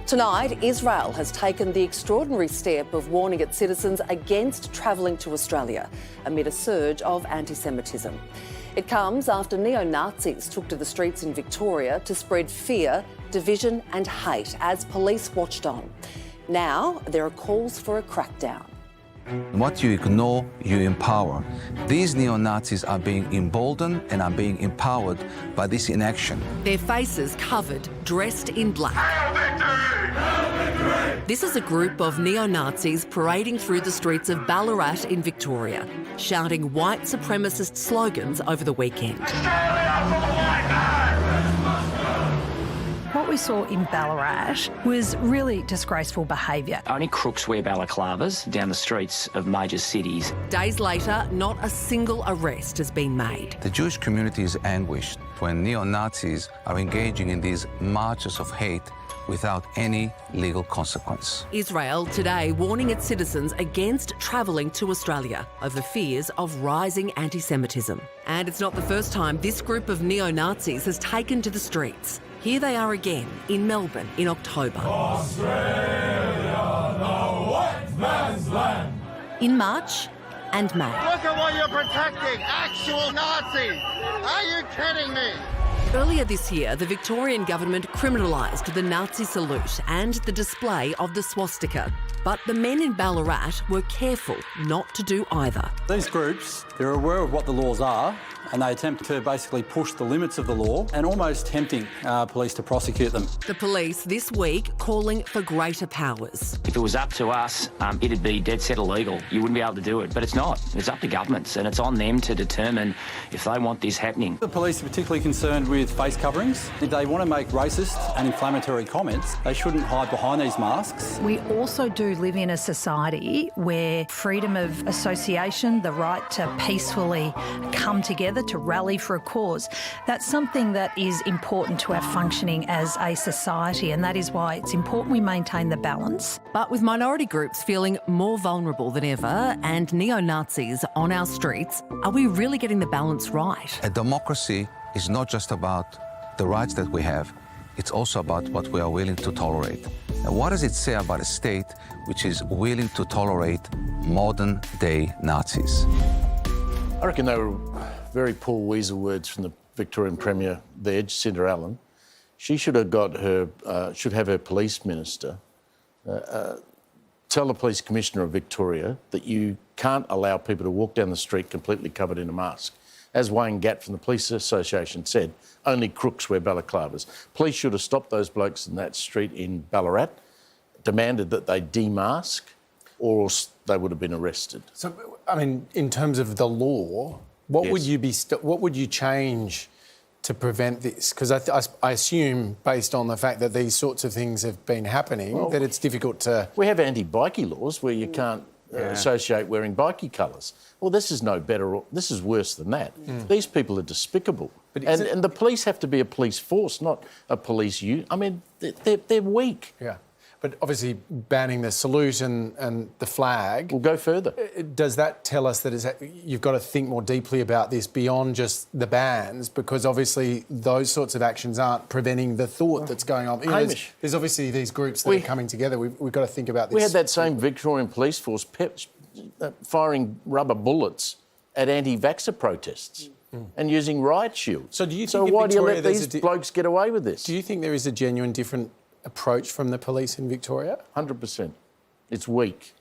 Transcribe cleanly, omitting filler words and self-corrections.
Tonight, Israel has taken the extraordinary step of warning its citizens against travelling to Australia amid a surge of anti-Semitism. It comes after neo-Nazis took to the streets in Victoria to spread fear, division and hate as police watched on. Now, there are calls for a crackdown. What you ignore, you empower. These neo-Nazis are being emboldened and are being empowered by this inaction. Their faces covered, dressed in black. This is a group of neo-Nazis parading through the streets of Ballarat in Victoria, shouting white supremacist slogans over the weekend. What we saw in Ballarat was really disgraceful behaviour. Only crooks wear balaclavas down the streets of major cities. Days later, not a single arrest has been made. The Jewish community is anguished when neo-Nazis are engaging in these marches of hate without any legal consequence. Israel today warning its citizens against travelling to Australia over fears of rising anti-Semitism. And it's not the first time this group of neo-Nazis has taken to the streets. Here they are again in Melbourne in October. Australia, the white man's land. In March and May. Look at what you're protecting, actual Nazis. Are you kidding me? Earlier this year, the Victorian government criminalised the Nazi salute and the display of the swastika. But the men in Ballarat were careful not to do either. These groups, they're aware of what the laws are and they attempt to basically push the limits of the law and almost tempting police to prosecute them. The police this week calling for greater powers. If it was up to us, it'd be dead set illegal. You wouldn't be able to do it, but it's not. It's up to governments and it's on them to determine if they want this happening. The police are particularly concerned with face coverings. If they want to make racist and inflammatory comments, they shouldn't hide behind these masks. We also do live in a society where freedom of association, the right to peacefully come together, to rally for a cause, that's something that is important to our functioning as a society, and that is why it's important we maintain the balance. But with minority groups feeling more vulnerable than ever and neo-Nazis on our streets, are we really getting the balance right? A democracy is not just about the rights that we have, it's also about what we are willing to tolerate. And what does it say about a state which is willing to tolerate modern-day Nazis? I reckon they were very poor weasel words from the Victorian Premier there, Jacinta Allen. She should have got her, should have her police minister tell the Police Commissioner of Victoria that you can't allow people to walk down the street completely covered in a mask. As Wayne Gatt from the Police Association said, only crooks wear balaclavas. Police should have stopped those blokes in that street in Ballarat, demanded that they demask, or else they would have been arrested. So, I mean, in terms of the law, what Yes. would you be? What would you change to prevent this? Because I assume, based on the fact that these sorts of things have been happening, that it's difficult to. We have anti-bikie laws where you can't associate wearing bikie colours. Well, this is no better. This is worse than that. These people are despicable, and the police have to be a police force, not a police unit. I mean, they're weak. Yeah. But obviously banning the salute and the flag... We'll go further. Does that tell us that you've got to think more deeply about this beyond just the bans? Because obviously those sorts of actions aren't preventing the thought that's going on. You know, there's obviously these groups that are coming together. We've got to think about this. We had that same Victorian police force firing rubber bullets at anti-vaxxer protests and using riot shields. So do you think so why do you let these blokes get away with this? Do you think there is a genuine different approach from the police in Victoria? 100%. It's weak.